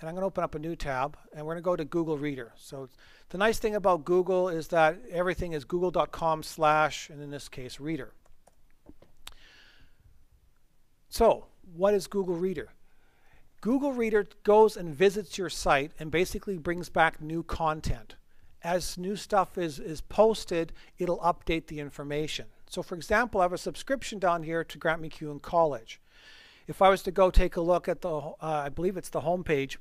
and I'm going to open up a new tab, and we're going to go to Google Reader. So the nice thing about Google is that everything is google.com/ and in this case Reader. So what is Google Reader? Google Reader goes and visits your site and basically brings back new content. As new stuff is posted, it'll update the information. So for example, I have a subscription down here to Grant MacEwan College. If I was to go take a look at the, I believe it's the home page,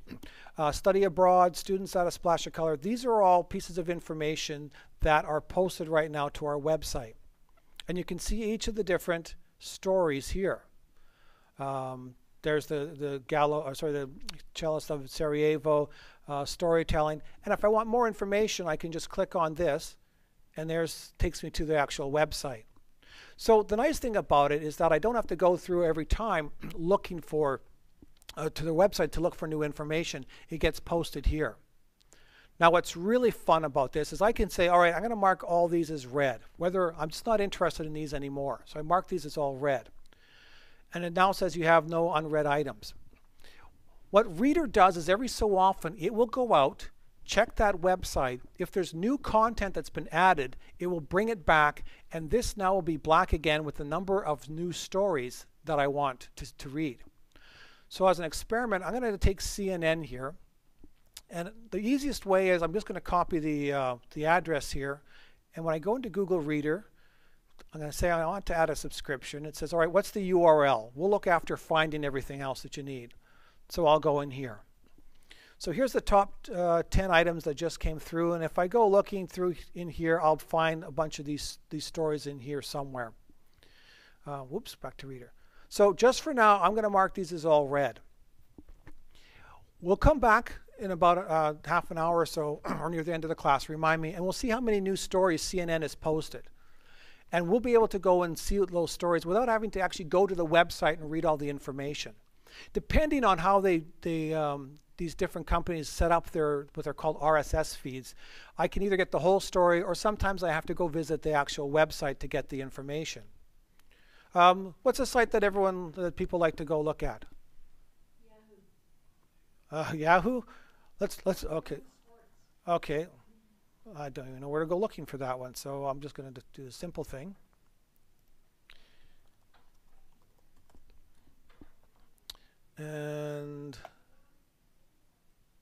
study abroad, students add a splash of color, these are all pieces of information that are posted right now to our website. And you can see each of the different stories here. There's the cellist of Sarajevo, storytelling, and if I want more information I can just click on this and takes me to the actual website. So the nice thing about it is that I don't have to go through every time looking for to the website to look for new information. It gets posted here. Now what's really fun about this is I can say, all right, I'm going to mark all these as red, whether I'm just not interested in these anymore. So I mark these as all red. And it now says you have no unread items. What Reader does is every so often it will go out, check that website. If there's new content that's been added, it will bring it back, and this now will be black again with the number of new stories that I want to read. So as an experiment, I'm going to take CNN here, and the easiest way is I'm just going to copy the address here, and when I go into Google Reader, I'm going to say I want to add a subscription. It says, all right, what's the URL? We'll look after finding everything else that you need. So I'll go in here. So here's the top 10 items that just came through, and if I go looking through in here, I'll find a bunch of these stories in here somewhere. Whoops, back to Reader. So just for now, I'm going to mark these as all red. We'll come back in about half an hour or so, or near the end of the class, remind me, and we'll see how many new stories CNN has posted. And we'll be able to go and see those stories without having to actually go to the website and read all the information. Depending on how these different companies set up what they're called RSS feeds, I can either get the whole story, or sometimes I have to go visit the actual website to get the information. What's a site that people like to go look at? Yahoo. Yahoo? Okay. Okay. I don't even know where to go looking for that one, so I'm just going to do the simple thing. And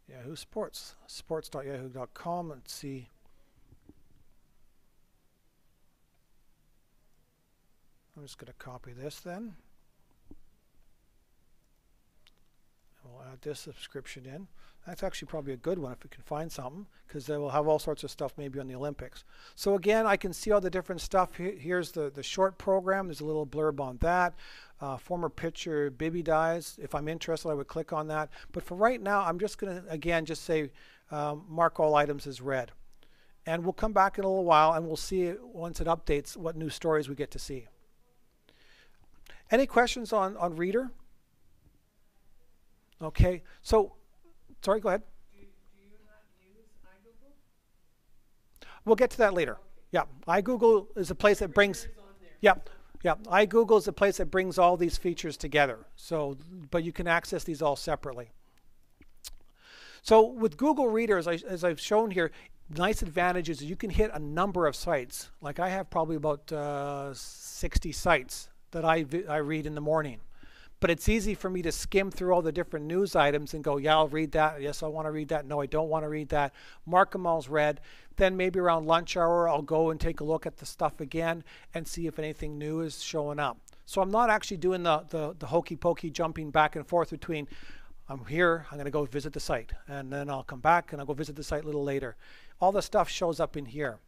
Yahoo Sports, sports.yahoo.com. Let's see. I'm just going to copy this then. We'll add this subscription in. That's actually probably a good one if we can find something, because they will have all sorts of stuff maybe on the Olympics. So again, I can see all the different stuff. Here's the short program. There's a little blurb on that. Former pitcher Bibby dies. If I'm interested, I would click on that. But for right now, I'm just going to, again, just say mark all items as red. And we'll come back in a little while, and we'll see once it updates what new stories we get to see. Any questions on Reader? Okay, so, sorry, go ahead. Do you not use iGoogle? We'll get to that later. Okay. Yeah, iGoogle is a place that brings, iGoogle is a place that brings all these features together. So, but you can access these all separately. So with Google Reader, as I've shown here, nice advantage is you can hit a number of sites. Like I have probably about 60 sites that I read in the morning. But it's easy for me to skim through all the different news items and go, yeah, I'll read that. Yes, I want to read that. No, I don't want to read that. Mark them all as red. Then maybe around lunch hour, I'll go and take a look at the stuff again and see if anything new is showing up. So I'm not actually doing the hokey pokey jumping back and forth between, I'm here, I'm going to go visit the site. And then I'll come back and I'll go visit the site a little later. All the stuff shows up in here.